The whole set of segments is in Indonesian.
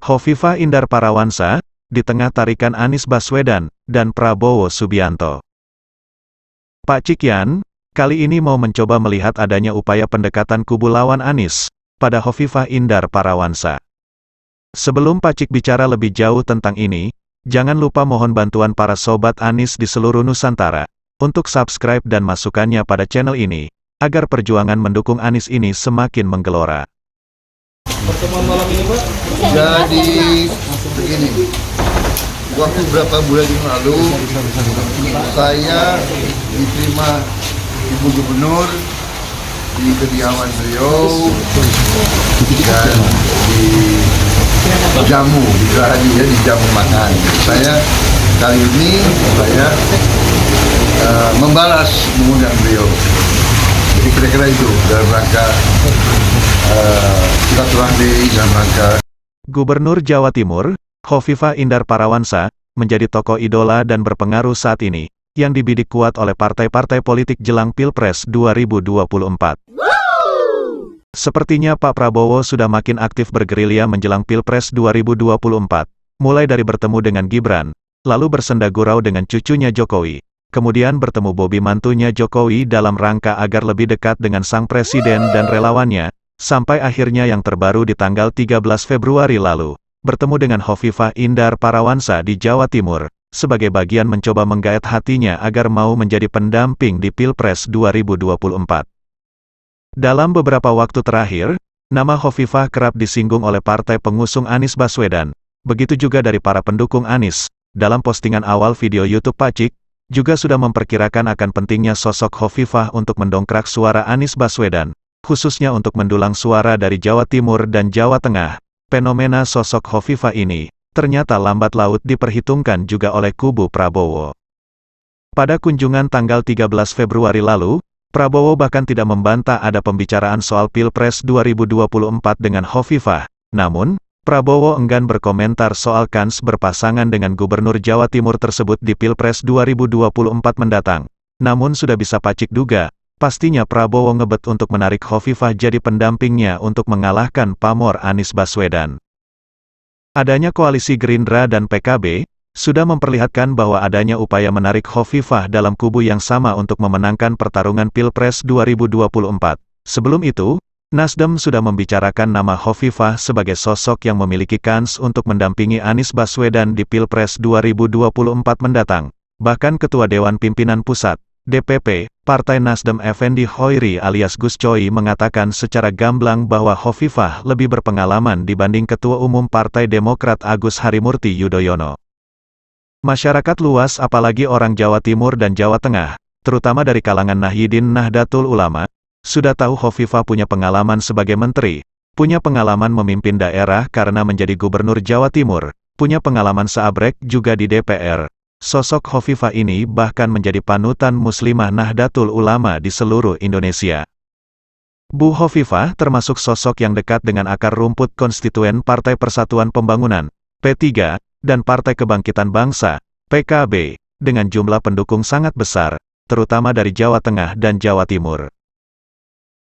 Khofifah Indar Parawansa, di tengah tarikan Anies Baswedan, dan Prabowo Subianto. Pak Cikyan, kali ini mau mencoba melihat adanya upaya pendekatan kubu lawan Anies, pada Khofifah Indar Parawansa. Sebelum Pak Cik bicara lebih jauh tentang ini, jangan lupa mohon bantuan para sobat Anies di seluruh Nusantara, untuk subscribe dan masukannya pada channel ini, agar perjuangan mendukung Anies ini semakin menggelora. Pertemuan malam ini, Pak? Jadi begini, waktu beberapa bulan yang lalu saya diterima Ibu Gubernur di kediaman beliau dan dijamu, dijamu makan. Saya kali ini membalas mengundang beliau. Jadi kira-kira itu dalam rangka silaturahmi dalam rangka. Gubernur Jawa Timur, Khofifah Indar Parawansa, menjadi tokoh idola dan berpengaruh saat ini, yang dibidik kuat oleh partai-partai politik jelang Pilpres 2024. Sepertinya Pak Prabowo sudah makin aktif bergerilya menjelang Pilpres 2024, mulai dari bertemu dengan Gibran, lalu bersenda gurau dengan cucunya Jokowi, kemudian bertemu Bobi mantunya Jokowi dalam rangka agar lebih dekat dengan sang presiden dan relawannya, sampai akhirnya yang terbaru di tanggal 13 Februari lalu, bertemu dengan Khofifah Indar Parawansa di Jawa Timur, sebagai bagian mencoba menggait hatinya agar mau menjadi pendamping di Pilpres 2024. Dalam beberapa waktu terakhir, nama Khofifah kerap disinggung oleh partai pengusung Anies Baswedan, begitu juga dari para pendukung Anies. Dalam postingan awal video YouTube Pak Cik, juga sudah memperkirakan akan pentingnya sosok Khofifah untuk mendongkrak suara Anies Baswedan, khususnya untuk mendulang suara dari Jawa Timur dan Jawa Tengah. Fenomena sosok Khofifah ini, ternyata lambat laut diperhitungkan juga oleh kubu Prabowo. Pada kunjungan tanggal 13 Februari lalu, Prabowo bahkan tidak membantah ada pembicaraan soal Pilpres 2024 dengan Khofifah. Namun, Prabowo enggan berkomentar soal kans berpasangan dengan Gubernur Jawa Timur tersebut di Pilpres 2024 mendatang. Namun sudah bisa Pak Cik duga, pastinya Prabowo ngebet untuk menarik Khofifah jadi pendampingnya untuk mengalahkan pamor Anies Baswedan. Adanya koalisi Gerindra dan PKB, sudah memperlihatkan bahwa adanya upaya menarik Khofifah dalam kubu yang sama untuk memenangkan pertarungan Pilpres 2024. Sebelum itu, Nasdem sudah membicarakan nama Khofifah sebagai sosok yang memiliki kans untuk mendampingi Anies Baswedan di Pilpres 2024 mendatang. Bahkan Ketua Dewan Pimpinan Pusat, DPP, Partai Nasdem Effendi Hoiri alias Gus Coy mengatakan secara gamblang bahwa Khofifah lebih berpengalaman dibanding Ketua Umum Partai Demokrat Agus Harimurti Yudhoyono. Masyarakat luas apalagi orang Jawa Timur dan Jawa Tengah, terutama dari kalangan Nahdien Nahdlatul Ulama, sudah tahu Khofifah punya pengalaman sebagai menteri, punya pengalaman memimpin daerah karena menjadi gubernur Jawa Timur, punya pengalaman seabrek juga di DPR. Sosok Khofifah ini bahkan menjadi panutan Muslimah Nahdlatul Ulama di seluruh Indonesia. Bu Khofifah termasuk sosok yang dekat dengan akar rumput konstituen Partai Persatuan Pembangunan, P3, dan Partai Kebangkitan Bangsa, PKB, dengan jumlah pendukung sangat besar, terutama dari Jawa Tengah dan Jawa Timur.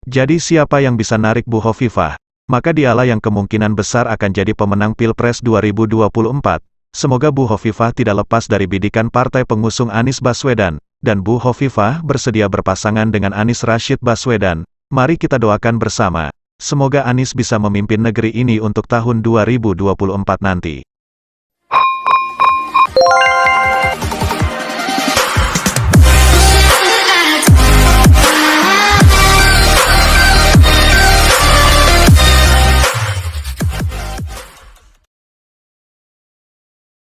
Jadi siapa yang bisa narik Bu Khofifah, maka dialah yang kemungkinan besar akan jadi pemenang Pilpres 2024. Semoga Bu Khofifah tidak lepas dari bidikan partai pengusung Anies Baswedan, dan Bu Khofifah bersedia berpasangan dengan Anies Rashid Baswedan. Mari kita doakan bersama, semoga Anies bisa memimpin negeri ini untuk tahun 2024 nanti.